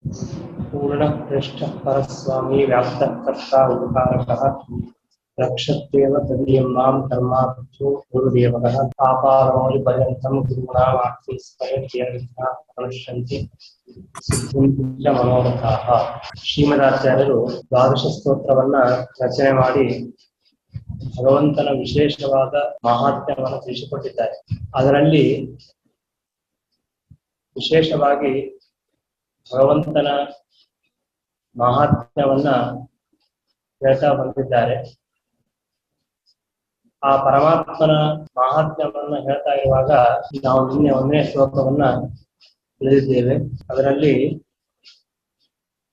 पूर्ण पृष्ठ परस्वामी व्याप्त कर्ता उपकारकः रक्षत्येव तदीयं मां धर्माभ्यो गुरुदेवकः आपादमौलिपर्यन्तं गुरूणामाख्ये स्मरेत्येन अनुष्ठन्ति सिद्धिं च मनोरथाः। ಶ್ರೀಮದಾಚಾರ್ಯರು ದ್ವಾದಶ ಸ್ತೋತ್ರವನ್ನ ರಚನೆ ಮಾಡಿ ಭಗವಂತನ ವಿಶೇಷವಾದ ಮಹಾತ್ಮ್ಯವನ್ನು ತಿಳಿಸಿಕೊಟ್ಟಿದ್ದಾರೆ. ಅದರಲ್ಲಿ ವಿಶೇಷವಾಗಿ ಭಗವಂತನ ಮಹಾತ್ಮ್ಯವನ್ನ ಹೇಳ್ತಾ ಬಂದಿದ್ದಾರೆ. ಆ ಪರಮಾತ್ಮನ ಮಹಾತ್ಮ್ಯವನ್ನ ಹೇಳ್ತಾ ಇರುವಾಗ ನಾವು ನಿನ್ನೆ ಒಂದನೇ ಶ್ಲೋಕವನ್ನ ತಿಳಿದಿದ್ದೇವೆ. ಅದರಲ್ಲಿ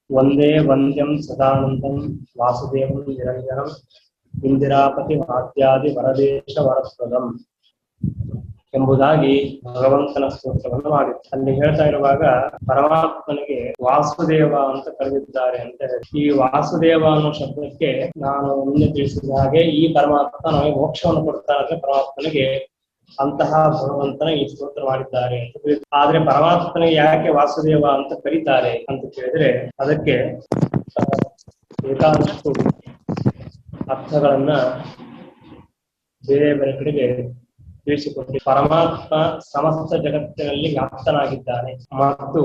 ಒಂದೇ ವಂದ್ಯಂ ಸದಾನಂದಂ ವಾಸುದೇವಂ ನಿರಂಜನಂ ಇಂದಿರಾಪತಿ ಮಾತ್ಯಾದಿ ವರದೇಶ ವರಪ್ರದಂ ಎಂಬುದಾಗಿ ಭಗವಂತನ ಸ್ತೋತ್ರವನ್ನು ಮಾಡಿತ್ತು. ಅಲ್ಲಿ ಹೇಳ್ತಾ ಇರುವಾಗ ಪರಮಾತ್ಮನಿಗೆ ವಾಸುದೇವ ಅಂತ ಕರೆದಿದ್ದಾರೆ ಅಂತ ಹೇಳಿ, ಈ ವಾಸುದೇವ ಅನ್ನೋ ಶಬ್ದಕ್ಕೆ ನಾನು ಮುಂದೆ ತಿಳಿಸಿದ ಹಾಗೆ ಈ ಪರಮಾತ್ಮ ನಮಗೆ ಮೋಕ್ಷವನ್ನು ಕೊಡ್ತಾನೆ. ಪರಮಾತ್ಮನಿಗೆ ಅಂತಹ ಭಗವಂತನ ಈ ಸ್ತೋತ್ರ ಮಾಡಿದ್ದಾರೆ ಅಂತ ತಿಳಿದು, ಆದ್ರೆ ಪರಮಾತ್ಮನಿಗೆ ಯಾಕೆ ವಾಸುದೇವ ಅಂತ ಕರೀತಾರೆ ಅಂತ ಕೇಳಿದ್ರೆ ಅದಕ್ಕೆ ಬೇಕಾದಷ್ಟು ಅರ್ಥಗಳನ್ನ ಬೇರೆ ಬೇರೆ ಕಡೆಗೆ ತಿಳಿಸಿಕೊಟ್ಟು, ಪರಮಾತ್ಮ ಸಮಸ್ತ ಜಗತ್ತಿನಲ್ಲಿ ವ್ಯಾಪ್ತನಾಗಿದ್ದಾನೆ ಮತ್ತು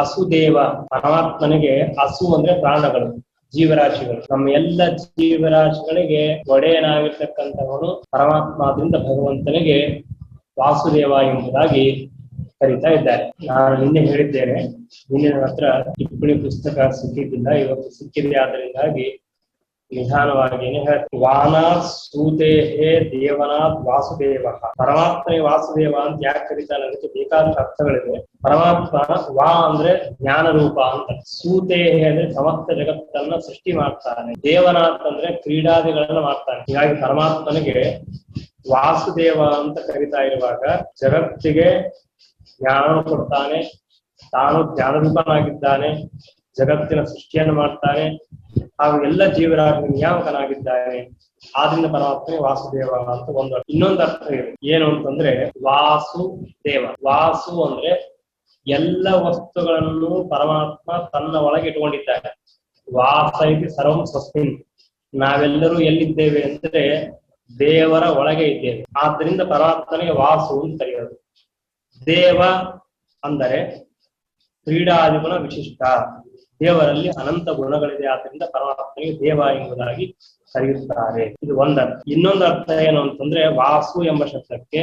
ಅಸುದೇವ, ಪರಮಾತ್ಮನಿಗೆ ಅಸು ಅಂದ್ರೆ ಪ್ರಾಣಗಳು, ಜೀವರಾಶಿಗಳು, ನಮ್ಮ ಎಲ್ಲ ಜೀವರಾಶಿಗಳಿಗೆ ಒಡೆಯನಾಗಿರ್ತಕ್ಕಂಥವನು ಪರಮಾತ್ಮ. ಆದ್ರಿಂದ ಭಗವಂತನಿಗೆ ವಾಸುದೇವ ಎಂಬುದಾಗಿ ಕರೀತಾ ಇದ್ದಾರೆ. ನಾನು ನಿನ್ನೆ ಹೇಳಿದ್ದೇನೆ, ನಿನ್ನೆ ನನ್ನ ಹತ್ರ ಟಿಪ್ಪಣಿ ಪುಸ್ತಕ ಸಿಕ್ಕಿದ್ದಿಲ್ಲ, ಇವತ್ತು ಸಿಕ್ಕಿದೆ. ಆದ್ದರಿಂದಾಗಿ ನಿಧಾನವಾಗಿಯೇ ಹೇಳ್ತೀನಿ. ವಾನಾಥ್ ಸೂತೇಹೇ ದೇವನಾಥ್ ವಾಸುದೇವ. ಪರಮಾತ್ಮನೇ ವಾಸುದೇವ ಅಂತ ಯಾಕೆ ಕರೀತಾನೆ ಅದಕ್ಕೆ ಬೇಕಾದ ಅರ್ಥಗಳಿವೆ. ಪರಮಾತ್ಮ ವಾ ಅಂದ್ರೆ ಜ್ಞಾನ ರೂಪ ಅಂತ, ಸೂತೇಹೇ ಅಂದ್ರೆ ಸಮಸ್ತ ಜಗತ್ತನ್ನ ಸೃಷ್ಟಿ ಮಾಡ್ತಾನೆ, ದೇವನಾಥ್ ಅಂದ್ರೆ ಕ್ರೀಡಾದಿಗಳನ್ನ ಮಾಡ್ತಾನೆ. ಹೀಗಾಗಿ ಪರಮಾತ್ಮನಿಗೆ ವಾಸುದೇವ ಅಂತ ಕರೀತಾ ಇರುವಾಗ ಜಗತ್ತಿಗೆ ಜ್ಞಾನ ಕೊಡ್ತಾನೆ, ತಾನು ಜ್ಞಾನರೂಪನಾಗಿದ್ದಾನೆ, ಜಗತ್ತಿನ ಸೃಷ್ಟಿಯನ್ನು ಮಾಡ್ತಾನೆ, ಹಾಗೂ ಎಲ್ಲ ಜೀವರಾಶಿ ನಿಯಾಮಕನಾಗಿದ್ದಾನೆ. ಆದ್ರಿಂದ ಪರಮಾತ್ಮನಿಗೆ ವಾಸುದೇವ ಅಂತ ಒಂದು. ಇನ್ನೊಂದು ಅರ್ಥ ಇದೆ, ಏನು ಅಂತಂದ್ರೆ ವಾಸುದೇವ. ವಾಸು ಅಂದ್ರೆ ಎಲ್ಲ ವಸ್ತುಗಳನ್ನು ಪರಮಾತ್ಮ ತನ್ನ ಒಳಗೆ ಇಟ್ಕೊಂಡಿದ್ದಾನೆ. ವಾಸ ಇದು ಸರ್ವಂ ಸ್ವಸ್ಮಿನ್. ನಾವೆಲ್ಲರೂ ಎಲ್ಲಿದ್ದೇವೆ ಅಂದ್ರೆ ದೇವರ ಒಳಗೆ ಇದ್ದೇವೆ. ಆದ್ದರಿಂದ ಪರಮಾತ್ಮನಿಗೆ ವಾಸು ಅಂತ ಕರೆಯೋದು. ದೇವ ಅಂದರೆ ಕ್ರೀಡಾದಿಗುಣ ವಿಶಿಷ್ಟ, ದೇವರಲ್ಲಿ ಅನಂತ ಗುಣಗಳಿದೆ. ಆದ್ದರಿಂದ ಪರಮಾತ್ಮನಿಗೆ ದೇವ ಎಂಬುದಾಗಿ ಕರೆಯುತ್ತಾರೆ. ಇದು ಒಂದರ್ಥ. ಇನ್ನೊಂದು ಅರ್ಥ ಏನು ಅಂತಂದ್ರೆ ವಾಸು ಎಂಬ ಶಬ್ದಕ್ಕೆ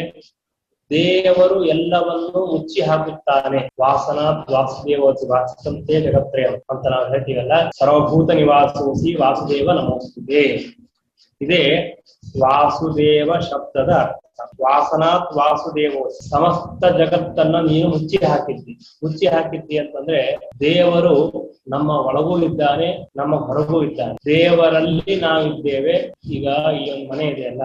ದೇವರು ಎಲ್ಲವನ್ನೂ ಮುಚ್ಚಿ ಹಾಕುತ್ತಾನೆ. ವಾಸನಾಥ್ ವಾಸುದೇವೋಸಿ ವಾಸಿಸಂತೆ ಜಗತ್ರಯ ಅಂತ ನಾವು ಹೇಳ್ತೀವಲ್ಲ, ಸರ್ವಭೂತ ನಿವಾಸೋಸಿ ವಾಸುದೇವ ನಮೋಸ್ತುತೆ. ಇದೇ ವಾಸುದೇವ ಶಬ್ದದ ಅರ್ಥ. ವಾಸನಾಥ್ ವಾಸುದೇವೋಸಿ, ಸಮಸ್ತ ಜಗತ್ತನ್ನ ನೀನು ಮುಚ್ಚಿ ಹಾಕಿದ್ದಿ ಅಂತಂದ್ರೆ ದೇವರು ನಮ್ಮ ಒಳಗೂ ಇದ್ದಾನೆ, ನಮ್ಮ ಹೊರಗೂ ಇದ್ದಾನೆ. ದೇವರಲ್ಲಿ ನಾವಿದ್ದೇವೆ. ಈಗ ಈ ಒಂದು ಮನೆ ಇದೆಯಲ್ಲ,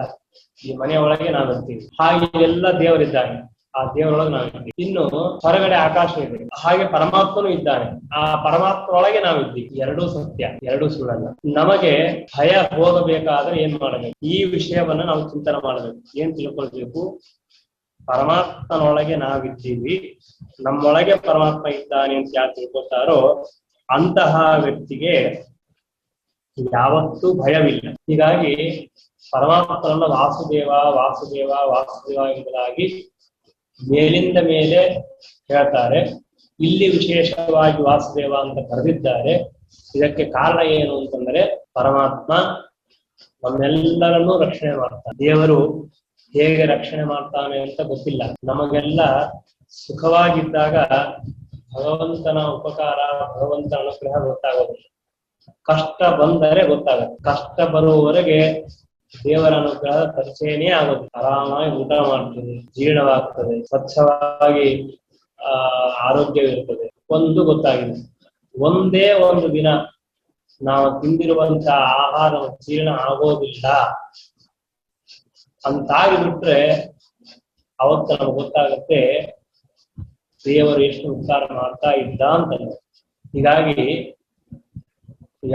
ಈ ಮನೆಯ ಒಳಗೆ ನಾವಿರ್ತೀವಿ. ಹಾಗೆ ಎಲ್ಲ ದೇವರಿದ್ದಾನೆ, ಆ ದೇವರೊಳಗೆ ನಾವಿದ್ದೀವಿ. ಇನ್ನು ಹೊರಗಡೆ ಆಕಾಶ ಇದೆ, ಹಾಗೆ ಪರಮಾತ್ಮನು ಇದ್ದಾನೆ, ಆ ಪರಮಾತ್ಮ ಒಳಗೆ ನಾವಿದ್ದೀವಿ. ಎರಡೂ ಸತ್ಯ, ಎರಡೂ ಸುಳ್ಳಲ್ಲ. ನಮಗೆ ಭಯ ಹೋಗಬೇಕಾದ್ರೆ ಏನ್ ಮಾಡಬೇಕು? ಈ ವಿಷಯವನ್ನ ನಾವು ಚಿಂತನೆ ಮಾಡಬೇಕು. ಏನ್ ತಿಳ್ಕೊಳ್ಬೇಕು? ಪರಮಾತ್ಮನೊಳಗೆ ನಾವಿದ್ದೀವಿ, ನಮ್ಮೊಳಗೆ ಪರಮಾತ್ಮ ಇದ್ದಾನೆ ಅಂತ ಯಾರು ತಿಳ್ಕೊತಾರೋ ಅಂತಹ ವ್ಯಕ್ತಿಗೆ ಯಾವತ್ತೂ ಭಯವಿಲ್ಲ. ಹೀಗಾಗಿ ಪರಮಾತ್ಮನನ್ನ ವಾಸುದೇವ ವಾಸುದೇವ ವಾಸುದೇವ ಎಂಬುದಾಗಿ ಮೇಲಿಂದ ಮೇಲೆ ಹೇಳ್ತಾರೆ. ಇಲ್ಲಿ ವಿಶೇಷವಾಗಿ ವಾಸುದೇವ ಅಂತ ಕರೆದಿದ್ದಾರೆ. ಇದಕ್ಕೆ ಕಾರಣ ಏನು ಅಂತಂದ್ರೆ ಪರಮಾತ್ಮ ನಮ್ಮೆಲ್ಲರನ್ನೂ ರಕ್ಷಣೆ ಮಾಡ್ತಾನೆ. ದೇವರು ಹೇಗೆ ರಕ್ಷಣೆ ಮಾಡ್ತಾನೆ ಅಂತ ಗೊತ್ತಿಲ್ಲ. ನಮಗೆಲ್ಲ ಸುಖವಾಗಿದ್ದಾಗ ಭಗವಂತನ ಉಪಕಾರ, ಭಗವಂತನ ಅನುಗ್ರಹ ಗೊತ್ತಾಗೋದಿಲ್ಲ. ಕಷ್ಟ ಬಂದರೆ ಗೊತ್ತಾಗುತ್ತೆ. ಕಷ್ಟ ಬರುವವರೆಗೆ ದೇವರ ಅನುಗ್ರಹ ಪರಿಚಯನೇ ಆಗೋದು. ಆರಾಮಾಗಿ ಊಟ ಮಾಡ್ತದೆ, ಜೀರ್ಣವಾಗ್ತದೆ, ಸ್ವಚ್ಛವಾಗಿ ಆರೋಗ್ಯವಿರ್ತದೆ. ಒಂದು ಗೊತ್ತಾಗಿದೆ, ಒಂದೇ ಒಂದು ದಿನ ನಾವು ತಿಂದಿರುವಂತಹ ಆಹಾರ ಜೀರ್ಣ ಆಗೋದಿಲ್ಲ ಅಂತಾಗಿಬಿಟ್ರೆ ಅವತ್ತು ನಮ್ಗೆ ಗೊತ್ತಾಗುತ್ತೆ ದೇವರು ಎಷ್ಟು ಉಪಕಾರ ಮಾಡ್ತಾ ಇದ್ದ ಅಂತ. ಹೀಗಾಗಿ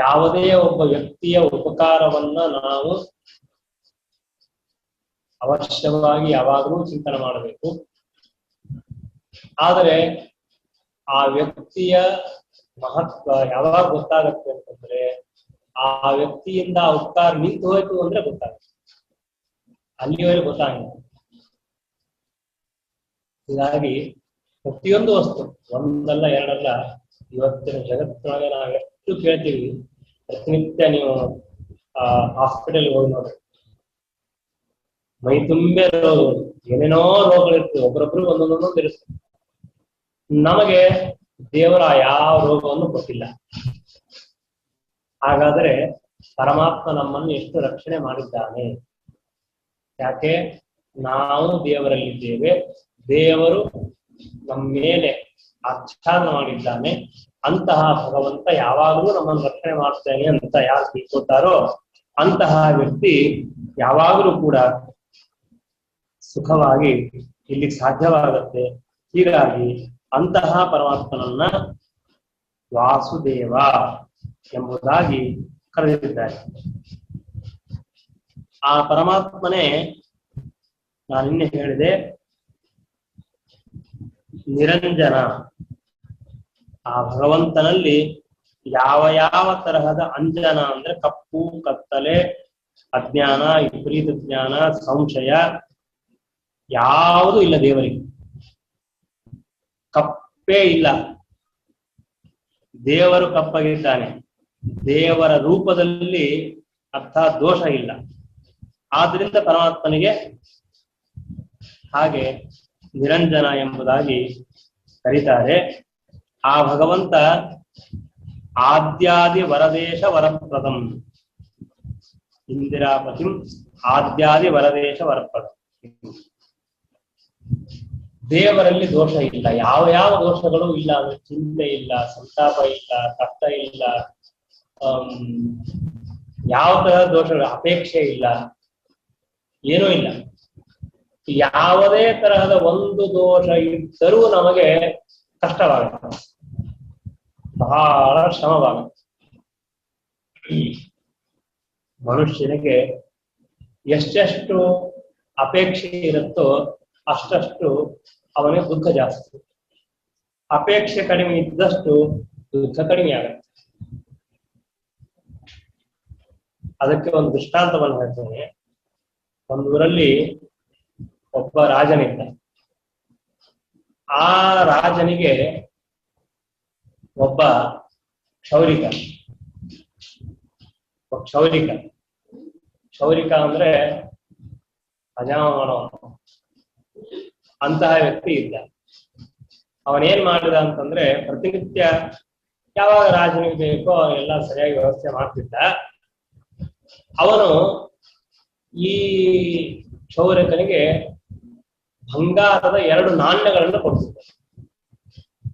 ಯಾವುದೇ ಒಬ್ಬ ವ್ಯಕ್ತಿಯ ಉಪಕಾರವನ್ನ ನಾವು ಅವಶ್ಯವಾಗಿ ಯಾವಾಗಲೂ ಚಿಂತನೆ ಮಾಡಬೇಕು. ಆದರೆ ಆ ವ್ಯಕ್ತಿಯ ಮಹತ್ವ ಯಾವಾಗ ಗೊತ್ತಾಗತ್ತೆ ಅಂತಂದ್ರೆ ಆ ವ್ಯಕ್ತಿಯಿಂದ ಆ ಉಪಕಾರ ನಿಂತು ಹೋಯ್ತು ಅಂದ್ರೆ ಗೊತ್ತಾಗುತ್ತೆ. ಅಲ್ಲಿವರೆಗೆ ಗೊತ್ತಾಗಲ್ಲ. ಹೀಗಾಗಿ ಪ್ರತಿಯೊಂದು ವಸ್ತು ಒಂದಲ್ಲ ಎರಡಲ್ಲ, ಇವತ್ತಿನ ಜಗತ್ತಿನೊಳಗೆ ನಾವು ಎಷ್ಟು ಕೇಳ್ತೀವಿ. ಪ್ರತಿನಿತ್ಯ ನೀವು ಹಾಸ್ಪಿಟಲ್ ಹೋಗಿ ನೋಡ್ರಿ, ಮೈ ತುಂಬೆ ರೋಗ, ಏನೇನೋ ರೋಗಗಳಿರ್ತವೆ, ಒಬ್ಬರೊಬ್ರು ಒಂದೊಂದೊಂದೊಂದು ಇರುತ್ತೆ. ನಮಗೆ ದೇವರ ಯಾವ ರೋಗವನ್ನು ಕೊಟ್ಟಿಲ್ಲ. ಹಾಗಾದ್ರೆ ಪರಮಾತ್ಮ ನಮ್ಮನ್ನು ಎಷ್ಟು ರಕ್ಷಣೆ ಮಾಡಿದ್ದಾನೆ? ಯಾಕೆ? ನಾವು ದೇವರಲ್ಲಿದ್ದೇವೆ, ದೇವರು ನಮ್ಮ ಮೇಲೆ ಆಚ್ಛಾದನ ಮಾಡಿದ್ದಾನೆ. ಅಂತಹ ಭಗವಂತ ಯಾವಾಗಲೂ ನಮ್ಮನ್ನು ರಕ್ಷಣೆ ಮಾಡ್ತಾನೆ ಅಂತ ಯಾರು ತಿಳ್ಕೊತಾರೋ ಅಂತಹ ವ್ಯಕ್ತಿ ಯಾವಾಗಲೂ ಕೂಡ ಸುಖವಾಗಿ ಇಲ್ಲಿ ಸಾಧ್ಯವಾಗತ್ತೆ. ಹೀಗಾಗಿ ಅಂತಹ ಪರಮಾತ್ಮನನ್ನ ವಾಸುದೇವ ಎಂಬುದಾಗಿ ಕರೆದಿದ್ದಾರೆ. ಆ ಪರಮಾತ್ಮನೇ ನಾನು ನಿನ್ನೆ ಹೇಳಿದೆ, ನಿರಂಜನ. ಆ ಭಗವಂತನಲ್ಲಿ ಯಾವ ಯಾವ ತರಹದ ಅಂಜನ ಅಂದ್ರೆ ಕಪ್ಪು, ಕತ್ತಲೆ, ಅಜ್ಞಾನ, ವಿಪರೀತ ಜ್ಞಾನ, ಸಂಶಯ ಯಾವುದೂ ಇಲ್ಲ ದೇವರಿಗೆ. ಕಪ್ಪೇ ಇಲ್ಲ. ದೇವರು ಕಪ್ಪಾಗಿದ್ದಾನೆ. ದೇವರ ರೂಪದಲ್ಲಿ ಅರ್ಥಾತ್ ದೋಷ ಇಲ್ಲ. ಆದ್ರಿಂದ ಪರಮಾತ್ಮನಿಗೆ ಹಾಗೆ ನಿರಂಜನ ಎಂಬುದಾಗಿ ಕರೀತಾರೆ. ಆ ಭಗವಂತ ಆದ್ಯಾದಿ ವರದೇಶ ವರಪ್ರದಂ, ಇಂದಿರಾಪತಿಂ ಆದ್ಯಾದಿ ವರದೇಶ ವರಪ್ರದಂ. ದೇವರಲ್ಲಿ ದೋಷ ಇಲ್ಲ. ಯಾವ ಯಾವ ದೋಷಗಳು ಇಲ್ಲ ಅಂದ್ರೆ ಚಿಂತೆ ಇಲ್ಲ, ಸಂತಾಪ ಇಲ್ಲ, ಕಷ್ಟ ಇಲ್ಲ, ಯಾವ ತರಹದ ದೋಷಗಳು, ಅಪೇಕ್ಷೆ ಇಲ್ಲ, ಏನೂ ಇಲ್ಲ. ಯಾವುದೇ ತರಹದ ಒಂದು ದೋಷ ಇದ್ದರೂ ನಮಗೆ ಕಷ್ಟವಾಗುತ್ತೆ, ಬಹಳ ಶ್ರಮವಾಗುತ್ತೆ. ಮನುಷ್ಯನಿಗೆ ಎಷ್ಟೆಷ್ಟು ಅಪೇಕ್ಷೆ ಇರುತ್ತೋ ಅಷ್ಟಷ್ಟು ಅವನಿಗೆ ದುಃಖ ಜಾಸ್ತಿ. ಅಪೇಕ್ಷೆ ಕಡಿಮೆ ಇದ್ದಷ್ಟು ದುಃಖ ಕಡಿಮೆ ಆಗುತ್ತೆ. ಅದಕ್ಕೆ ಒಂದು ದೃಷ್ಟಾಂತವನ್ನು ಹೇಳ್ತೇನೆ. ಒಂದು ಊರಲ್ಲಿ ಒಬ್ಬ ರಾಜನಿದ್ದ. ಆ ರಾಜನಿಗೆ ಒಬ್ಬ ಕ್ಷೌರಿಕ ಅಂದ್ರೆ ಅಜಾಮ ಮಾಡೋ ಅಂತಹ ವ್ಯಕ್ತಿ ಇದ್ದ. ಅವನೇನ್ ಮಾಡಿದ ಅಂತಂದ್ರೆ ಪ್ರತಿನಿತ್ಯ ಯಾವಾಗ ರಾಜನಿಗೆ ಬೇಕೋ ಎಲ್ಲ ಸರಿಯಾಗಿ ವ್ಯವಸ್ಥೆ ಮಾಡ್ತಿದ್ದ. ಅವನು ಈ ಕ್ಷೌರಿಕನಿಗೆ ಬಂಗಾರದ 2 ನಾಣ್ಯಗಳನ್ನು ಕೊಡ್ತಿದ್ದ.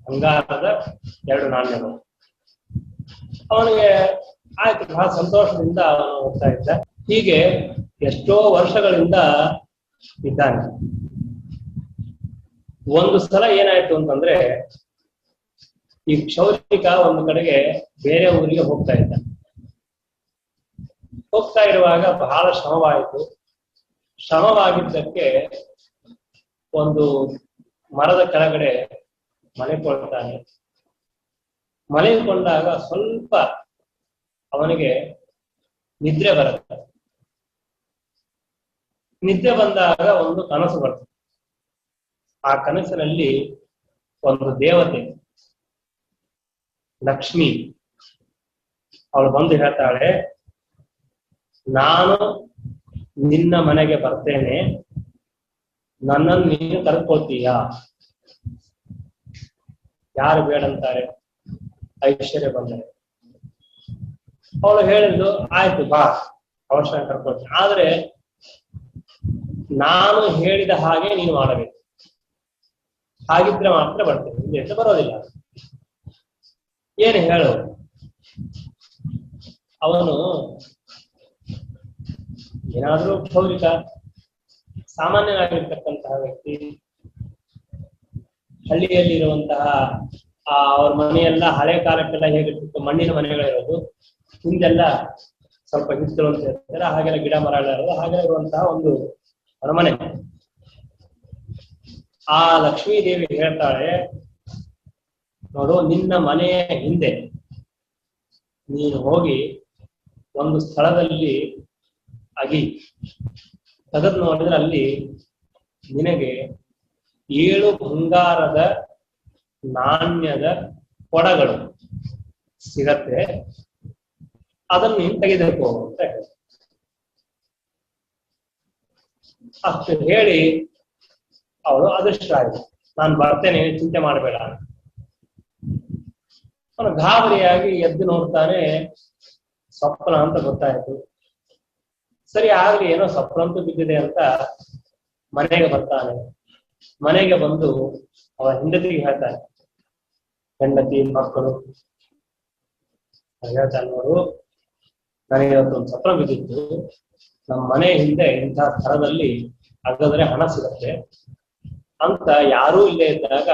ಬಂಗಾರದ 2 ನಾಣ್ಯಗಳು. ಅವನಿಗೆ ಆಯ್ತು, ಬಹಳ ಸಂತೋಷದಿಂದ ಅವನು ಹೋಗ್ತಾ ಇದ್ದ. ಹೀಗೆ ಎಷ್ಟೋ ವರ್ಷಗಳಿಂದ ಇದ್ದಾನೆ. ಒಂದು ಸಲ ಏನಾಯ್ತು ಅಂತಂದ್ರೆ, ಈ ಕ್ಷೌರಿಕ ಒಂದು ಕಡೆಗೆ ಬೇರೆ ಊರಿಗೆ ಹೋಗ್ತಾ ಇದ್ದ. ಹೋಗ್ತಾ ಇರುವಾಗ ಬಹಳ ಶ್ರಮವಾಯಿತು. ಶ್ರಮವಾಗಿದ್ದಕ್ಕೆ ಒಂದು ಮರದ ಕೆಳಗಡೆ ಮನೆಕೊಳ್ತಾನೆ. ಮನೆಕೊಂಡಾಗ ಸ್ವಲ್ಪ ಅವನಿಗೆ ನಿದ್ರೆ ಬರುತ್ತೆ. ನಿದ್ರೆ ಬಂದಾಗ ಒಂದು ಕನಸು ಬರ್ತದೆ. ಆ ಕನಸಿನಲ್ಲಿ ಒಂದು ದೇವತೆ ಲಕ್ಷ್ಮಿ ಅವಳು ಬಂದು ಹೇಳ್ತಾಳೆ, ನಾನು ನಿನ್ನ ಮನೆಗೆ ಬರ್ತೇನೆ, ನನ್ನನ್ನು ನೀನು ಕರ್ಕೊಳ್ತೀಯಾ? ಯಾರು ಬೇಡಂತಾರೆ ಐಶ್ವರ್ಯ ಬಂದರೆ. ಅವಳು ಹೇಳಿದ್ದು ಆಯ್ತು ಬಾ, ಅವಶ್ಯ ಕರ್ಕೊಳ್ತೀನಿ, ಆದ್ರೆ ನಾನು ಹೇಳಿದ ಹಾಗೆ ನೀನು ಮಾಡಬೇಕು, ಹಾಗಿದ್ರೆ ಮಾತ್ರ ಬರ್ತೇನೆ, ಇಲ್ಲೇ ಬರೋದಿಲ್ಲ. ಏನು ಹೇಳು? ಅವನು ಏನಾದ್ರೂ ಕ್ಷೌರಿಕ, ಸಾಮಾನ್ಯವಾಗಿರ್ತಕ್ಕಂತಹ ವ್ಯಕ್ತಿ. ಹಳ್ಳಿಯಲ್ಲಿರುವಂತಹ ಅವ್ರ ಮನೆಯೆಲ್ಲ ಹಳೆ ಕಾಲಕ್ಕೆಲ್ಲ ಹೇಗಿರ್ತಿತ್ತು, ಮಣ್ಣಿನ ಮನೆಗಳಿರೋದು, ಹಿಂದೆಲ್ಲ ಸ್ವಲ್ಪ ಹಿತ್ತಲು ಅಂತ ಹೇಳ್ತಾರೆ, ಹಾಗೆಲ್ಲ ಗಿಡ ಮರಗಳಿರೋದು, ಹಾಗೆಲ್ಲ ಇರುವಂತಹ ಒಂದು ಅರಮನೆ. ಆ ಲಕ್ಷ್ಮೀ ದೇವಿ ಹೇಳ್ತಾಳೆ, ನೋಡು, ನಿನ್ನ ಮನೆಯ ಹಿಂದೆ ನೀನು ಹೋಗಿ ಒಂದು ಸ್ಥಳದಲ್ಲಿ ಅಗಿ ತೆಗೆದು ನೋಡಿದ್ರೆ ಅಲ್ಲಿ ನಿನಗೆ 7 ಬಂಗಾರದ ನಾಣ್ಯದ ಕೊಡಗಳು ಸಿಗತ್ತೆ, ಅದನ್ನು ನೀನು ತೆಗೆದುಕೋ ಅಂತ ಹೇಳಿ. ಅಷ್ಟು ಹೇಳಿ ಅವಳು ಅದೃಷ್ಟರಾಗಿ, ನಾನು ಬರ್ತೇನೆ, ಚಿಂತೆ ಮಾಡಬೇಡ. ಅವನು ಗಾಬರಿಯಾಗಿ ಎದ್ದು ನೋಡ್ತಾನೆ, ಸ್ವಪ್ನ ಅಂತ ಗೊತ್ತಾಯ್ತು. ಸರಿ ಆಗ್ಲಿ, ಏನೋ ಸ್ವಪ್ನ ಅಂತೂ ಬಿದ್ದಿದೆ ಅಂತ ಮನೆಗೆ ಬರ್ತಾನೆ. ಮನೆಗೆ ಬಂದು ಅವರ ಹೆಂಡತಿಗೆ ಹೇಳ್ತಾನೆ, ಹೆಂಡತಿ ಮಕ್ಕಳು ಹೇಳ್ತಾನೆ, ನೋಡು, ನನಗೆ ಇವತ್ತೊಂದು ಸ್ವಪ್ನ ಬಿದ್ದಿತ್ತು. ನಮ್ಮ ಮನೆ ಹಿಂದೆ ಇಂತಹ ಸ್ಥಳದಲ್ಲಿ ಹಾಗಾದ್ರೆ ಹಣ ಸಿಗುತ್ತೆ ಅಂತ ಯಾರೂ ಇಲ್ಲೇ ಇದ್ದಾಗ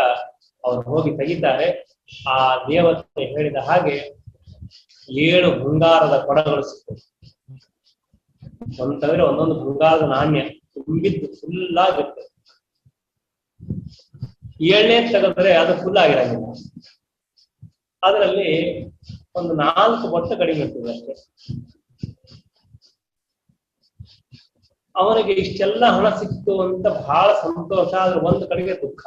ಅವ್ರು ಹೋಗಿ ತೆಗಿತಾರೆ. ಆ ದೇವತೆ ಹೇಳಿದ ಹಾಗೆ 7 ಬಂಗಾರದ ಕೊಡಗಳು ಸಿಗ್ತದೆ. ಒಂದಂದ್ರೆ ಒಂದೊಂದು ಬಂಗಾರದ ನಾಣ್ಯ ತುಂಬಿದ್ದು ಫುಲ್ ಆಗಿರ್ತದೆ. 7ನೇ ತೆಗೆದ್ರೆ ಅದು ಫುಲ್ ಆಗಿರಂಗಿಲ್ಲ, ಅದರಲ್ಲಿ ಒಂದು 4 ಬೊಟ್ಟು ಕಡಿಮೆ ಇರ್ತದೆ ಅಷ್ಟೇ. ಅವನಿಗೆ ಇಷ್ಟೆಲ್ಲ ಹಣ ಸಿಕ್ತು ಅಂತ ಬಹಳ ಸಂತೋಷ, ಆದ್ರೆ ಒಂದು ಕಡೆಗೆ ದುಃಖ.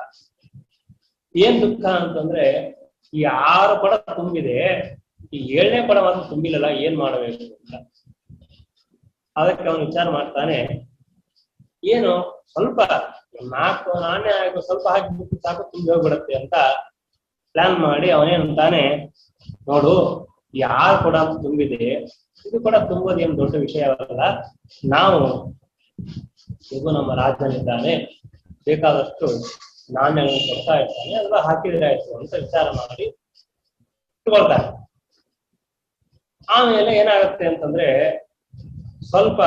ಏನ್ ದುಃಖ ಅಂತಂದ್ರೆ, ಈ 6 ಕೊಡ ತುಂಬಿದೆ, ಈ 7ನೇ ಕೊಡ ಮಾತ್ರ ತುಂಬಿಲ್ಲಲ್ಲ, ಏನ್ ಮಾಡಬೇಕು ಅಂತ. ಅದಕ್ಕೆ ಅವನು ವಿಚಾರ ಮಾಡ್ತಾನೆ, ಏನು ಸ್ವಲ್ಪ 4 ನಾಣ್ಯ ಸ್ವಲ್ಪ ಹಾಕಿಬಿಟ್ಟು ಸಾಕು, ತುಂಬಿ ಹೋಗ್ಬಿಡತ್ತೆ ಅಂತ ಪ್ಲಾನ್ ಮಾಡಿ ಅವನೇನಂತಾನೆ, ನೋಡು, ಈ 6 ಕೊಡ ತುಂಬಿದೆ, ಇದು ಕೂಡ ತುಂಬೋದು ಏನು ದೊಡ್ಡ ವಿಷಯವಲ್ಲ. ನಾವು ಇದು ನಮ್ಮ ರಾಜನಿದ್ದಾನೆ, ಬೇಕಾದಷ್ಟು ನಾಣ್ಯಗಳನ್ನು ಕೊಡ್ತಾ ಇರ್ತಾನೆ, ಅದೆಲ್ಲ ಹಾಕಿದ್ರೆ ಆಯ್ತು ಅಂತ ವಿಚಾರ ಮಾಡಿ ಇಟ್ಕೊಳ್ತಾನೆ. ಆಮೇಲೆ ಏನಾಗುತ್ತೆ ಅಂತಂದ್ರೆ, ಸ್ವಲ್ಪ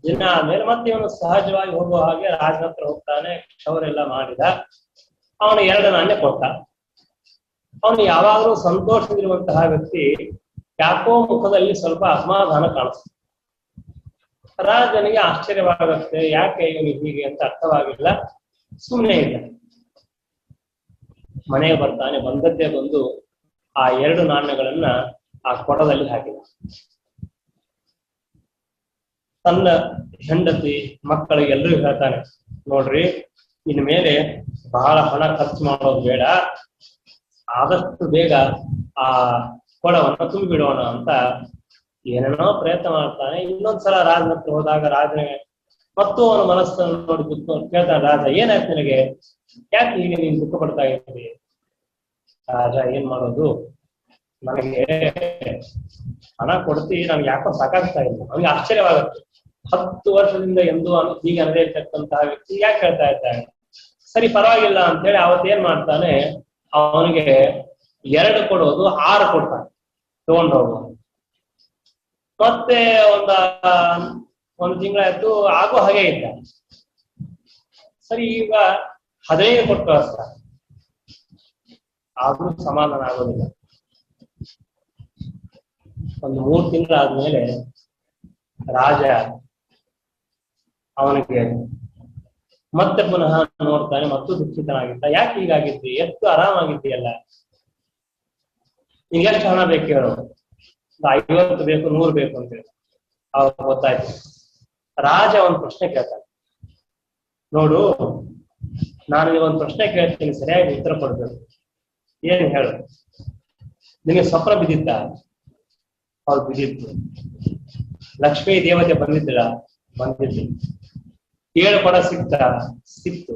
ದಿನ ಆದ್ಮೇಲೆ ಮತ್ತೆ ಇವನು ಸಹಜವಾಗಿ ಹೋಗುವ ಹಾಗೆ ರಾಜನ ಹತ್ರ ಹೋಗ್ತಾನೆ. ಕ್ಷೌರೆಲ್ಲ ಮಾಡಿದ, ಅವನು 2 ನಾಣ್ಯ ಕೊಟ್ಟ. ಅವನು ಯಾವಾಗಲೂ ಸಂತೋಷವಿರುವಂತಹ ವ್ಯಕ್ತಿ ಯಾಕೋ ಮುಖದಲ್ಲಿ ಸ್ವಲ್ಪ ಅಸಮಾಧಾನ ಕಾಣಿಸ್ತು. ರಾಜನಿಗೆ ಆಶ್ಚರ್ಯವಾಗುತ್ತೆ, ಯಾಕೆ ಇವನಿಗೆ ಹೀಗೆ ಅಂತ ಅರ್ಥವಾಗಿಲ್ಲ, ಸುಮ್ಮನೆ ಇಲ್ಲ. ಮನೆಗೆ ಬರ್ತಾನೆ, ಬಂದದ್ದೇ ಬಂದು ಆ 2 ನಾಣ್ಯಗಳನ್ನ ಆ ಕೊಡದಲ್ಲಿ ಹಾಕಿದ. ತನ್ನ ಹೆಂಡತಿ ಮಕ್ಕಳಿಗೆ ಎಲ್ರಿಗೂ ಹೇಳ್ತಾನೆ, ನೋಡ್ರಿ, ಇನ್ಮೇಲೆ ಬಹಳ ಹಣ ಖರ್ಚು ಮಾಡೋದು ಬೇಡ, ಆದಷ್ಟು ಬೇಗ ಆ ಕೊಡವನ್ನು ತುಂಬಿಬಿಡೋಣ ಅಂತ ಏನೇನೋ ಪ್ರಯತ್ನ ಮಾಡ್ತಾನೆ. ಇನ್ನೊಂದ್ಸಲ ರಾಜನ ಹತ್ರ ಹೋದಾಗ ರಾಜನಿಗೆ ಮತ್ತು ಅವನ ಮನಸ್ಸನ್ನು ನೋಡಿ ಕೇಳ್ತಾನೆ, ರಾಜ ಏನಾಯ್ತು ನಿನಗೆ, ಯಾಕೆ ಹೀಗೆ ನೀನು ದುಃಖ ಪಡ್ತಾ ಇದ್ದೀರಿ? ರಾಜ, ಏನ್ ಮಾಡೋದು, ನನಗೆ ಹಣ ಕೊಡ್ತಿ, ನನ್ಗೆ ಯಾಕೋ ಸಾಕಾಗ್ತಾ ಇಲ್ಲ. ಅವನಿಗೆ ಆಶ್ಚರ್ಯವಾಗುತ್ತೆ, 10 ವರ್ಷದಿಂದ ಎಂದೂ ಹೀಗೆ ಅನ್ನದೇ ಇರ್ತಕ್ಕಂತಹ ವ್ಯಕ್ತಿ ಯಾಕೆ ಹೇಳ್ತಾ ಇದ್ದಾನೆ. ಸರಿ, ಪರವಾಗಿಲ್ಲ ಅಂತೇಳಿ ಅವತ್ತೇನ್ ಮಾಡ್ತಾನೆ, ಅವನಿಗೆ 2 ಕೊಡೋದು 6 ಕೊಡ್ತಾನೆ, ತಗೊಂಡು ಹೋಗುವ. ಮತ್ತೆ ಒಂದು ತಿಂಗಳಾಯ್ತು, ಆಗೋ ಹಾಗೆ ಇದ್ದ. ಸರಿ, ಈಗ 15 ಕೊಟ್ಟು ಕಳಿಸ್ತಾನೆ, ಆದ್ರೂ ಸಮಾಧಾನ ಆಗೋದಿಲ್ಲ. ಒಂದು 3 ತಿಂಗಳಾದ್ಮೇಲೆ ರಾಜ ಅವನಿಗೆ ಮತ್ತೆ ಪುನಃ ನೋಡ್ತಾನೆ, ಮತ್ತು ದುಃಖಿತನಾಗಿದ್ದ. ಯಾಕೆ ಹೀಗಾಗಿದ್ದಿ, ಎಷ್ಟು ಆರಾಮಾಗಿದ್ದೀಯಲ್ಲ, ನಿನ್ಗೆ ಎಷ್ಟು ಹಣ ಬೇಕು ಹೇಳು, 50 ಬೇಕು, 100 ಬೇಕು ಅಂತೇಳಿ. ಅವಾಗ ಗೊತ್ತಾಯ್ತು. ರಾಜ ಒಂದು ಪ್ರಶ್ನೆ ಕೇಳ್ತಾನೆ, ನೋಡು, ನಾನು ಒಂದು ಪ್ರಶ್ನೆ ಕೇಳ್ತೀನಿ, ಸರಿಯಾಗಿ ಉತ್ತರ ಕೊಡ್ಬೇಕು. ಏನ್ ಹೇಳು, ನಿಮಗೆ ಸ್ವಪ್ನ ಬಿದ್ದಿತ್ತ? ಅವ್ರು ಬಿದ್ದಿತ್ತು. ಲಕ್ಷ್ಮೀ ದೇವತೆ ಬಂದಿದ್ದಿಲ್ಲ? ಬಂದಿದ್ದು. 7 ಕೊಡ ಸಿಕ್ತು.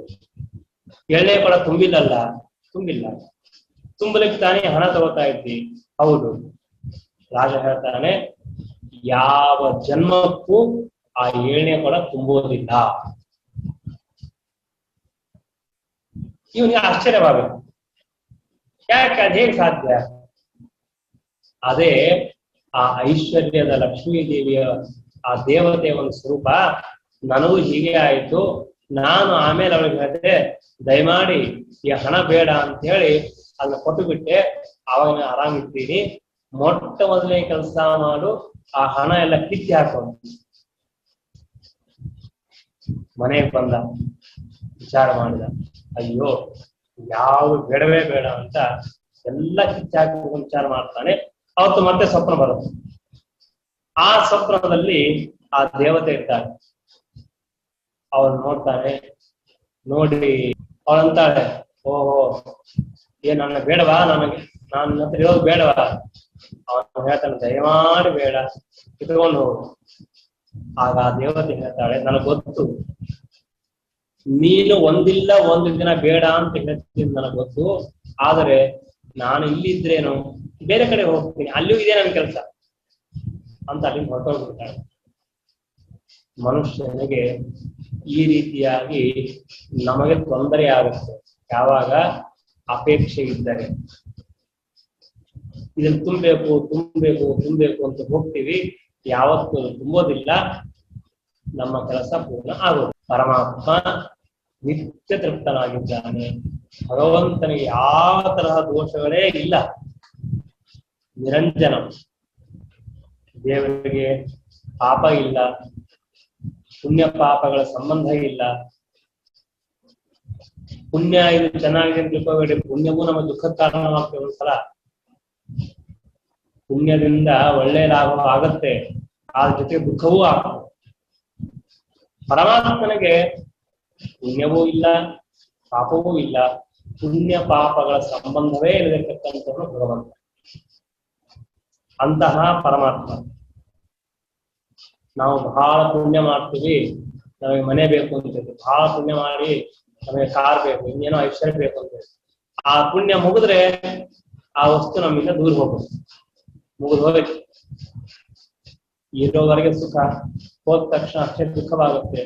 7ನೇ ಕೊಡ ತುಂಬಿಲ್ಲಲ್ಲ? ತುಂಬಿಲ್ಲ. ತುಂಬಲಿಕ್ಕೆ ತಾನೇ ಹಣ ತಗೋತಾ ಇದ್ದಿ? ಹೌದು. ರಾಜ ಹೇಳ್ತಾನೆ, ಯಾವ ಜನ್ಮಕ್ಕೂ ಆ 7ನೇ ಕೊಡ ತುಂಬುವುದಿಲ್ಲ. ಇವನಿಗೆ ಆಶ್ಚರ್ಯವಾಗುತ್ತೆ, ಯಾಕೆ, ಅದ್ ಹೇಗೆ ಸಾಧ್ಯ? ಅದೇ ಆ ಐಶ್ವರ್ಯದ ಲಕ್ಷ್ಮೀ ದೇವಿಯ ಆ ದೇವತೆಯ ಒಂದು ಸ್ವರೂಪ. ನನಗೂ ಹೀಗೆ ಆಯ್ತು, ನಾನು ಆಮೇಲೆ ಅವಳಿಗೆ ಹೇಳಿದೆ, ದಯಮಾಡಿ ಈ ಹಣ ಬೇಡ ಅಂತ ಹೇಳಿ ಅದನ್ನ ಕೊಟ್ಟು ಬಿಟ್ಟೆ, ಆವಾಗ ನಾನು ಆರಾಮಿರ್ತೀನಿ. ಮೊಟ್ಟ ಮೊದಲನೇ ಕೆಲಸ ಮಾಡು, ಆ ಹಣ ಎಲ್ಲ ಕಿತ್ತಿ ಹಾಕೋದು. ಮನೆಗೆ ಬಂದ, ವಿಚಾರ ಮಾಡಿದ, ಅಯ್ಯೋ ಯಾವ ಬೇಡವೇ ಬೇಡ ಅಂತ ಎಲ್ಲ ಕಿಚ್ಚಾಕಿ ವಿಚಾರ ಮಾಡ್ತಾನೆ. ಅವತ್ತು ಮತ್ತೆ ಸ್ವಪ್ನ ಬರುತ್ತೆ. ಆ ಸ್ವಪ್ನದಲ್ಲಿ ಆ ದೇವತೆ ಇರ್ತಾಳೆ. ಅವಳು ನೋಡ್ತಾನೆ, ನೋಡಿ ಅವಳಂತಾಳೆ, ಓಹೋ ಏನ್ ನನಗೆ ಬೇಡವಾ, ನನಗೆ ನನ್ನ ಹತ್ರ ಇರೋದು ಬೇಡವಾ? ಅವನು ಹೇಳ್ತಾನೆ, ದಯಮಾಡಿ ಬೇಡ, ಇಟ್ಕೊಂಡು ಹೋಗು. ಆಗ ಆ ದೇವತೆ ಹೇಳ್ತಾಳೆ, ನನಗೆ ಗೊತ್ತು ನೀನು ಒಂದಿಲ್ಲ ಒಂದು ದಿನ ಬೇಡ ಅಂತ ಹೇಳ್ತೀನಿ, ನನಗೆ ಗೊತ್ತು. ಆದರೆ ನಾನು ಇಲ್ಲಿದ್ರೇನು, ಬೇರೆ ಕಡೆ ಹೋಗ್ತೀನಿ, ಅಲ್ಲಿಯೂ ಇದೆ ನನ್ನ ಕೆಲಸ ಅಂತ ಅಲ್ಲಿ ಹೊರಟೋಗ್ಬಿಡ್ತಾಳೆ. ಮನುಷ್ಯನಿಗೆ ಈ ರೀತಿಯಾಗಿ ನಮಗೆ ತೊಂದರೆ ಆಗುತ್ತೆ ಯಾವಾಗ ಅಪೇಕ್ಷೆ ಇದ್ದರೆ. ಇದನ್ನು ತುಂಬಬೇಕು ತುಂಬಬೇಕು ತುಂಬಬೇಕು ಅಂತ ಹೋಗ್ತೀವಿ, ಯಾವತ್ತೂ ತುಂಬೋದಿಲ್ಲ, ನಮ್ಮ ಕೆಲಸ ಪೂರ್ಣ ಆಗೋದು. ಪರಮಾತ್ಮ ನಿತ್ಯ ತೃಪ್ತನಾಗಿದ್ದಾನೆ. ಭಗವಂತನಿಗೆ ಯಾವ ತರಹ ದೋಷಗಳೇ ಇಲ್ಲ, ನಿರಂಜನ. ದೇವರಿಗೆ ಪಾಪ ಇಲ್ಲ, ಪುಣ್ಯ ಪಾಪಗಳ ಸಂಬಂಧ ಇಲ್ಲ. ಪುಣ್ಯ ಇದು ಚೆನ್ನಾಗಿದೆ ಅಂತ ತಿಳ್ಕೋಬೇಡಿ, ಪುಣ್ಯವೂ ನಮ್ಮ ದುಃಖಕ್ಕೆ ಕಾರಣವಾಗ್ತದೆ. ಒಂದ್ಸಲ ಪುಣ್ಯದಿಂದ ಒಳ್ಳೆ ಲಾಭ ಆಗತ್ತೆ, ಅದ್ರ ಜೊತೆಗೆ ದುಃಖವೂ ಆಗ್ತದೆ. ಪರಮಾತ್ಮನಿಗೆ ಪುಣ್ಯವೂ ಇಲ್ಲ, ಪಾಪವೂ ಇಲ್ಲ, ಪುಣ್ಯ ಪಾಪಗಳ ಸಂಬಂಧವೇ ಇರತಕ್ಕಂಥವನು ಭಗವಂತ. ಅಂತಹ ಪರಮಾತ್ಮ. ನಾವು ಬಹಳ ಪುಣ್ಯ ಮಾಡ್ತೀವಿ, ನಮಗೆ ಮನೆ ಬೇಕು ಅಂತೇಳಿ, ಬಹಳ ಪುಣ್ಯ ಮಾಡಿ ನಮಗೆ ಕಾರ್ ಬೇಕು, ಇನ್ನೇನೋ ಐಶ್ವರ್ಯ ಬೇಕು ಅಂತ. ಆ ಪುಣ್ಯ ಮುಗಿದ್ರೆ ಆ ವಸ್ತು ನಮ್ಮಿಂದ ದೂರ ಹೋಗುತ್ತೆ, ಮುಗಿದು ಹೋಗುತ್ತೆ. ಇರೋವರೆಗೆ ಸುಖ, ಹೋದ ತಕ್ಷಣ ಅಷ್ಟೇ ದುಃಖವಾಗುತ್ತೆ.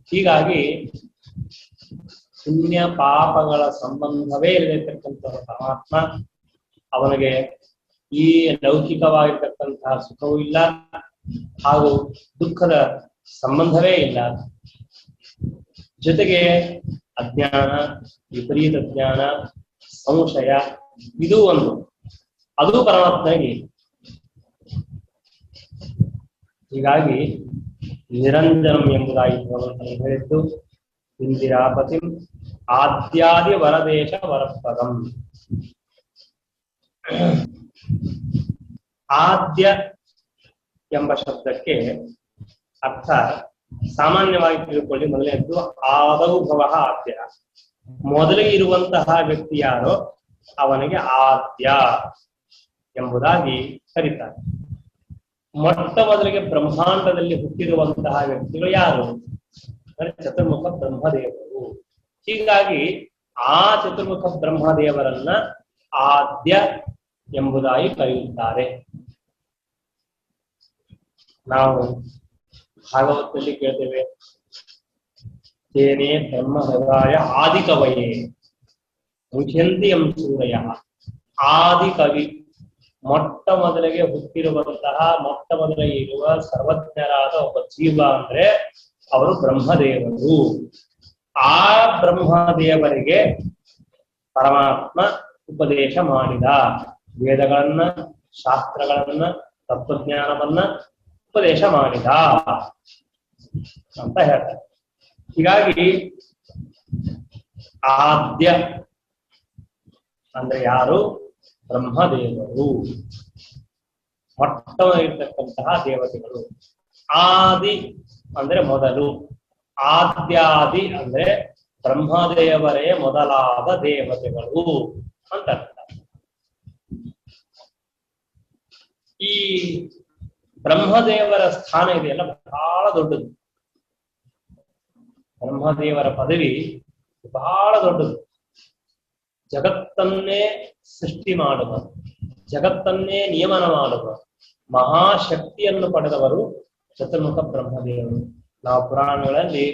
ಹೀಗಾಗಿ ಪುಣ್ಯ ಪಾಪಗಳ ಸಂಬಂಧವೇ ಇರತಕ್ಕಂಥ ಪರಮಾತ್ಮ. ಅವನಿಗೆ ಈ ಲೌಕಿಕವಾಗಿರ್ತಕ್ಕಂತಹ ಸುಖವೂ ಇಲ್ಲ, ಹಾಗೂ ದುಃಖದ ಸಂಬಂಧವೇ ಇಲ್ಲ. ಜೊತೆಗೆ ಅಜ್ಞಾನ, ವಿಪರೀತ ಜ್ಞಾನ, ಸಂಶಯ ಇದು ಒಂದು, ಅದು ಪರಮಾತ್ಮನಿಗೆ. ಹೀಗಾಗಿ ನಿರಂಜನಂ ಎಂಬುದಾಗಿ ಭಗವಂತನು ಹೇಳಿದ್ದು, ಇಂದಿರಾಪತಿ ಆದ್ಯಾದಿ ವರದೇಶ ವರಪದಂ. ಆದ್ಯ ಎಂಬ ಶಬ್ದಕ್ಕೆ ಅರ್ಥ ಸಾಮಾನ್ಯವಾಗಿ ತಿಳ್ಕೊಳ್ಳಿ. ಮೊದಲನೇದ್ದು ಆದೌಭವ ಆದ್ಯ, ಮೊದಲಿಗೆ ಇರುವಂತಹ ವ್ಯಕ್ತಿ ಯಾರೋ ಅವನಿಗೆ ಆದ್ಯ ಎಂಬುದಾಗಿ ಕರೀತಾರೆ. ಮೊಟ್ಟ ಮೊದಲಿಗೆ ಬ್ರಹ್ಮಾಂಡದಲ್ಲಿ ಹುಟ್ಟಿರುವಂತಹ ವ್ಯಕ್ತಿಗಳು ಯಾರು? ಚತುರ್ಮುಖ ಬ್ರಹ್ಮದೇವರು. ಹೀಗಾಗಿ ಆ ಚತುರ್ಮುಖ ಬ್ರಹ್ಮದೇವರನ್ನ ಆದ್ಯ ಎಂಬುದಾಗಿ ಕರೆಯುತ್ತಾರೆ. ನಾವು ಭಾಗವತದಲ್ಲಿ ಕೇಳ್ತೇವೆ, ತೇನೇ ಬ್ರಹ್ಮ ಹೃದಯ ಆದಿಕವಯೇ ಮುಖ್ಯಂತಿ ಎಂ ಸೂರ್ಯ. ಆದಿಕವಿ, ಮೊಟ್ಟ ಮೊದಲಿಗೆ ಹುಟ್ಟಿರುವಂತಹ, ಮೊಟ್ಟ ಮೊದಲಿಗೆ ಇರುವ ಸರ್ವಜ್ಞರಾದ ಒಬ್ಬ ಜೀವ ಅಂದ್ರೆ ಅವರು ಬ್ರಹ್ಮದೇವರು. ಆ ಬ್ರಹ್ಮದೇವರಿಗೆ ಪರಮಾತ್ಮ ಉಪದೇಶ ಮಾಡಿದ ವೇದಗಳನ್ನ, ಶಾಸ್ತ್ರಗಳನ್ನ, ತತ್ವಜ್ಞಾನವನ್ನ ಉಪದೇಶ ಮಾಡಿದ ಅಂತ ಹೇಳ್ತಾರೆ. ಹೀಗಾಗಿ ಆದ್ಯ ಅಂದ್ರೆ ಯಾರು? ಬ್ರಹ್ಮದೇವರು, ಮೊಟ್ಟ ಇರ್ತಕ್ಕಂತಹ ದೇವತೆಗಳು. ಆದಿ ಅಂದ್ರೆ ಮೊದಲು, ಆದ್ಯಾದಿ ಅಂದ್ರೆ ಬ್ರಹ್ಮದೇವರೇ ಮೊದಲಾದ ದೇವತೆಗಳು ಅಂತ ಅರ್ಥ. ಈ ಬ್ರಹ್ಮದೇವರ ಸ್ಥಾನ ಇದೆಯಲ್ಲ ಬಹಳ ದೊಡ್ಡದು. ಬ್ರಹ್ಮದೇವರ ಪದವಿ ಬಹಳ ದೊಡ್ಡದು. ಜಗತ್ತನ್ನೇ ಸೃಷ್ಟಿ ಮಾಡುವ, ಜಗತ್ತನ್ನೇ ನಿಯಮನ ಮಾಡುವ ಮಹಾಶಕ್ತಿಯನ್ನು ಪಡೆದವರು ಚತುರ್ಮುಖ ಬ್ರಹ್ಮದೇವರು. ನಾವು ಪುರಾಣಗಳಲ್ಲಿ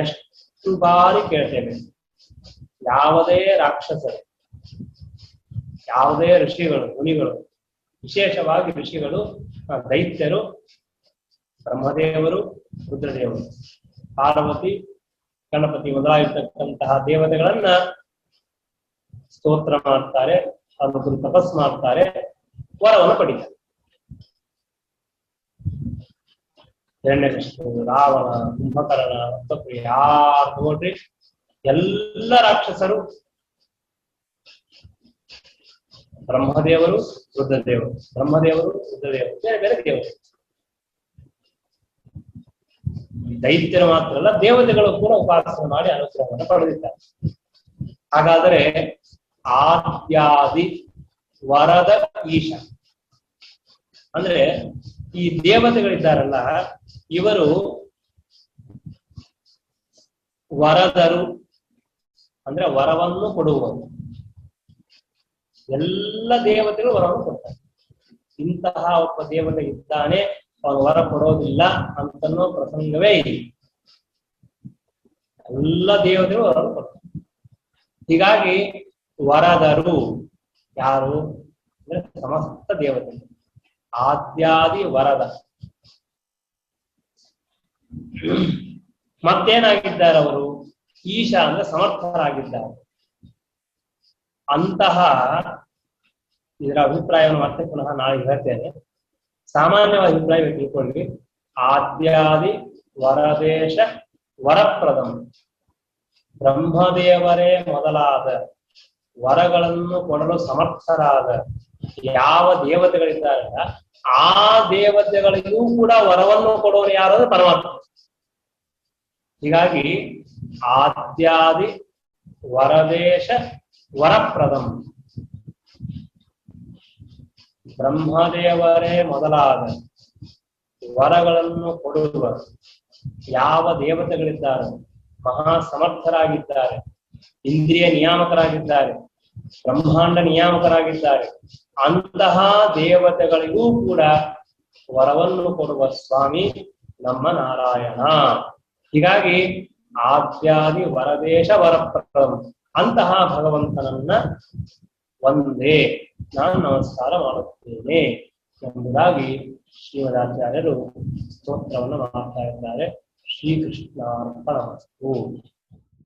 ಎಷ್ಟು ಬಾರಿ ಕೇಳ್ತೇವೆ, ಯಾವುದೇ ರಾಕ್ಷಸರು, ಯಾವುದೇ ಋಷಿಗಳು, ಮುನಿಗಳು, ವಿಶೇಷವಾಗಿ ಋಷಿಗಳು, ದೈತ್ಯರು, ಬ್ರಹ್ಮದೇವರು, ರುದ್ರದೇವರು, ಪಾರ್ವತಿ, ಗಣಪತಿ ಮೊದಲಾಗಿರ್ತಕ್ಕಂತಹ ದೇವತೆಗಳನ್ನ ಸ್ತೋತ್ರ ಮಾಡ್ತಾರೆ, ಅದನ್ನು ತಪಸ್ ಮಾಡ್ತಾರೆ, ವರವನ್ನು ಪಡಿತಾರೆ. ಹಿರಣ್ಯಕಶಿಪು, ರಾವಣ, ಕುಂಭಕರ್ಣ, ಯಾರು ನೋಡ್ರಿ, ಎಲ್ಲ ರಾಕ್ಷಸರು ಬ್ರಹ್ಮದೇವರು, ರುದ್ರದೇವರು, ಬ್ರಹ್ಮದೇವರು, ರುದ್ರದೇವರು, ಬೇರೆ ಬೇರೆ ದೇವರು. ದೈತ್ಯರು ಮಾತ್ರ ಅಲ್ಲ, ದೇವತೆಗಳು ಕೂಡ ಉಪಾಸನೆ ಮಾಡಿ ಅನುಗ್ರಹವನ್ನು ಪಡೆದಿದ್ದಾರೆ. ಹಾಗಾದರೆ ಆದ್ಯಾದಿ ವರದ ಈಶ ಅಂದ್ರೆ ಈ ದೇವತೆಗಳಿದ್ದಾರಲ್ಲ, ಇವರು ವರದರು ಅಂದ್ರೆ ವರವನ್ನು ಕೊಡುವರು. ಎಲ್ಲ ದೇವತೆಗಳು ವರವನ್ನು ಕೊಡ್ತಾರೆ. ಇಂತಹ ಒಬ್ಬ ದೇವತೆ ಇದ್ದಾನೆ, ಅವನು ವರ ಕೊಡೋದಿಲ್ಲ ಅಂತನ್ನೋ ಪ್ರಸಂಗವೇ ಇಲ್ಲ. ಎಲ್ಲ ದೇವತೆಗಳು ವರವನ್ನು ಕೊಡ್ತಾರೆ. ಹೀಗಾಗಿ ವರದರು ಯಾರು ಅಂದ್ರೆ ಸಮಸ್ತ ದೇವತೆಗಳು. ಆದ್ಯಾದಿ ವರದ. ಮತ್ತೇನಾಗಿದ್ದಾರೆ ಅವರು? ಈಶ ಅಂದ್ರೆ ಸಮರ್ಥರಾಗಿದ್ದಾರೆ. ಅಂತಹ ಇದರ ಅಭಿಪ್ರಾಯವನ್ನು ಮತ್ತೆ ಪುನಃ ನಾಳೆ ಹೇಳ್ತೇನೆ. ಸಾಮಾನ್ಯವಾಗಿ ಅಭಿಪ್ರಾಯ ತಿಳ್ಕೊಳ್ಳಿ. ಆದ್ಯಾದಿ ವರದೇಶ ವರಪ್ರದಂ, ಬ್ರಹ್ಮದೇವರೇ ಮೊದಲಾದ ವರಗಳನ್ನು ಕೊಡಲು ಸಮರ್ಥರಾದ ಯಾವ ದೇವತೆಗಳಿದ್ದಾರಲ್ಲ, ಆ ದೇವತೆಗಳಿಗೂ ಕೂಡ ವರವನ್ನು ಕೊಡುವವರು ಯಾರು? ಪರಮಾತ್ಮ. ಹೀಗಾಗಿ ಆದ್ಯಾದಿ ವರದೇಶ ವರಪ್ರದಂ, ಬ್ರಹ್ಮದೇವರೇ ಮೊದಲಾದ ವರಗಳನ್ನು ಕೊಡುವ ಯಾವ ದೇವತೆಗಳಿದ್ದಾರೆ, ಮಹಾ ಸಮರ್ಥರಾಗಿದ್ದಾರೆ, ಇಂದ್ರಿಯ ನಿಯಾಮಕರಾಗಿದ್ದಾರೆ, ಬ್ರಹ್ಮಾಂಡ ನಿಯಾಮಕರಾಗಿದ್ದಾರೆ, ಅಂತಹ ದೇವತೆಗಳಿಗೂ ಕೂಡ ವರವನ್ನು ಕೊಡುವ ಸ್ವಾಮಿ ನಮ್ಮ ನಾರಾಯಣ. ಹೀಗಾಗಿ ಆದ್ಯಾದಿ ವರದೇಶ ವರಪ್ರದಂ, ಅಂತಹ ಭಗವಂತನನ್ನ ಒಂದೇ ನಾನು ನಮಸ್ಕಾರ ಮಾಡುತ್ತೇನೆ ಎಂಬುದಾಗಿ ಶ್ರೀಮದಾಚಾರ್ಯರು ಸ್ತೋತ್ರವನ್ನು ಮಾಡ್ತಾ ಇದ್ದಾರೆ. ಶ್ರೀಕೃಷ್ಣಾರ್ಪಣಮಸ್ತು.